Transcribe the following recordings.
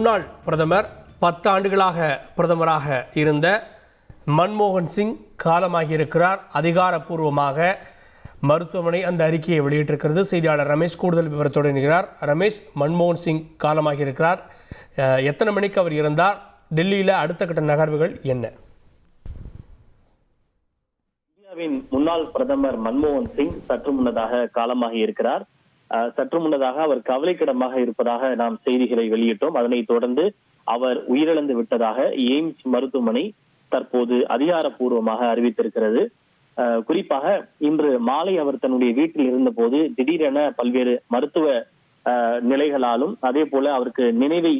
முன்னாள் பிரதமர் 10 ஆண்டுகளாக பிரதமராக இருந்த மன்மோகன் சிங் காலமாகியிருக்கிறார். அதிகாரப்பூர்வமாக மருத்துவமனை அந்த அறிக்கையை வெளியிட்டிருக்கிறது. செய்தியாளர் ரமேஷ் கூடுதல் விவரத்தோடு இருக்கிறார். ரமேஷ், மன்மோகன் சிங் காலமாகியிருக்கிறார். எத்தனை மணிக்கு அவர் இருந்தார்? டெல்லியில் அடுத்த கட்ட நகர்வுகள் என்ன? இந்தியாவின் முன்னாள் பிரதமர் மன்மோகன் சிங் சற்று முன்னதாக காலமாகி இருக்கிறார். சற்று முன்னதாக அவர் கவலைக்கிடமாக இருப்பதாக நாம் செய்திகளை வெளியிட்டோம். அதனைத் தொடர்ந்து அவர் உயிரிழந்து விட்டதாக எய்ம்ஸ் மருத்துவமனை தற்போது அதிகாரப்பூர்வமாக அறிவித்திருக்கிறது. குறிப்பாக இன்று மாலை அவர் தன்னுடைய வீட்டில் இருந்த போது திடீரென பல்வேறு மருத்துவ நிலைகளாலும் அதே போல அவருக்கு நினைவை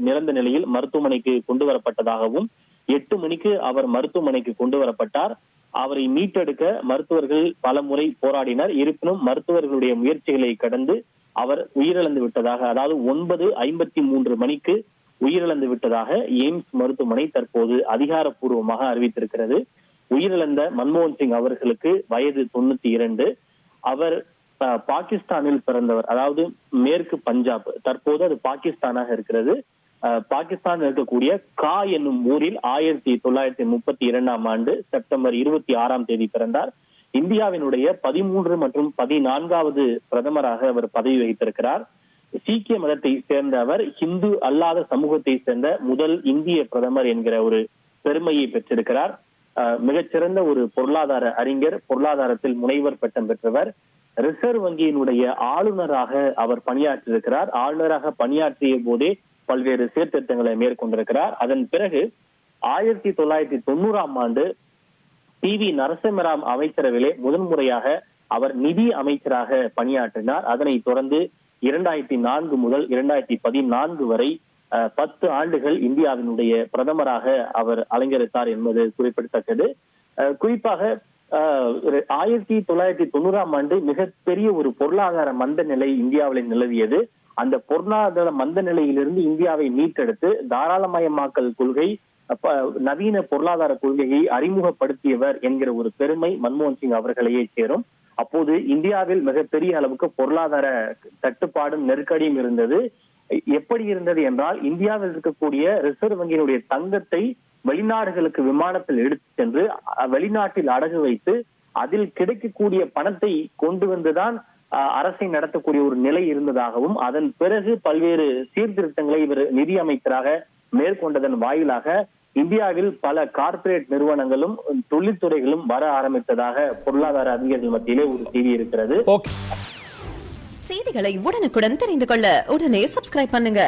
இழந்த நிலையில் மருத்துவமனைக்கு கொண்டு வரப்பட்டதாகவும் 8 மணிக்கு அவர் மருத்துவமனைக்கு கொண்டு வரப்பட்டார். அவரை மீட்டெடுக்க மருத்துவர்கள் பல முறை போராடினர். இருப்பினும் மருத்துவர்களுடைய முயற்சிகளை கடந்து அவர் உயிரிழந்து விட்டதாக, அதாவது 9:53 மணிக்கு உயிரிழந்து விட்டதாக எய்ம்ஸ் மருத்துவமனை தற்போது அதிகாரப்பூர்வமாக அறிவித்திருக்கிறது. உயிரிழந்த மன்மோகன் சிங் அவர்களுக்கு வயது 92. அவர் பாகிஸ்தானில் பிறந்தவர், அதாவது மேற்கு பஞ்சாப், தற்போது அது பாகிஸ்தானாக இருக்கிறது. பாகிஸ்தான் இருக்கக்கூடிய கா என்னும் ஊரில் 1932ஆம் ஆண்டு செப்டம்பர் 26ஆம் தேதி பிறந்தார். இந்தியாவினுடைய 13 மற்றும் 14வது பிரதமராக அவர் பதவி வகித்திருக்கிறார். சீக்கிய மதத்தை சேர்ந்த அவர் இந்து அல்லாத சமூகத்தை சேர்ந்த முதல் இந்திய பிரதமர் என்கிற ஒரு பெருமையை பெற்றிருக்கிறார். மிகச்சிறந்த ஒரு பொருளாதார அறிஞர், பொருளாதாரத்தில் முனைவர் பட்டம் பெற்றவர். ரிசர்வ் வங்கியினுடைய ஆளுநராக அவர் பணியாற்றியிருக்கிறார். ஆளுநராக பணியாற்றிய போதே பல்வேறு சீர்திருத்தங்களை மேற்கொண்டிருக்கிறார். அதன் பிறகு 1990ஆம் ஆண்டு PV நரசிம்மராவ் அமைச்சரவையிலே முதன்முறையாக அவர் நிதி அமைச்சராக பணியாற்றினார். அதனைத் தொடர்ந்து 2004 முதல் 2014 வரை 10 ஆண்டுகள் இந்தியாவினுடைய பிரதமராக அவர் அலங்கரித்தார் என்பது குறிப்பிடத்தக்கது. குறிப்பாக 1990ஆம் ஆண்டு மிகப்பெரிய ஒரு பொருளாதார மந்த நிலை இந்தியாவில் நிலவியது. அந்த பொருளாதார மந்த நிலையிலிருந்து இந்தியாவை மீட்டெடுத்து தாராளமயமாக்கல் கொள்கை, நவீன பொருளாதார கொள்கையை அறிமுகப்படுத்தியவர் என்கிற ஒரு பெருமை மன்மோகன் சிங் அவர்களையே சேரும். அப்போது இந்தியாவில் மிகப்பெரிய அளவுக்கு பொருளாதார தட்டுப்பாடும் நெருக்கடியும் இருந்தது. எப்படி இருந்தது என்றால், இந்தியாவில் இருக்கக்கூடிய ரிசர்வ் வங்கியினுடைய தங்கத்தை வெளிநாடுகளுக்கு விமானத்தில் எடுத்து சென்று வெளிநாட்டில் அடகு வைத்து அதில் கிடைக்கக்கூடிய பணத்தை கொண்டு வந்துதான் அரசை நடத்தக்கூடிய ஒரு நிலை இருந்ததாகவும், அதன் பிறகு பல்வேறு சீர்திருத்தங்களை இவர் நிதி அமைச்சராக மேற்கொண்டதன் வாயிலாக இந்தியாவில் பல கார்ப்பரேட் நிறுவனங்களும் தொழில்துறைகளும் வர ஆரம்பித்ததாக பொருளாதார அறிஞர்கள் மத்தியிலே ஒரு செய்தி இருக்கிறது. செய்திகளை உடனுக்குடன் தெரிந்து கொள்ள உடனே சப்ஸ்கிரைப் பண்ணுங்க.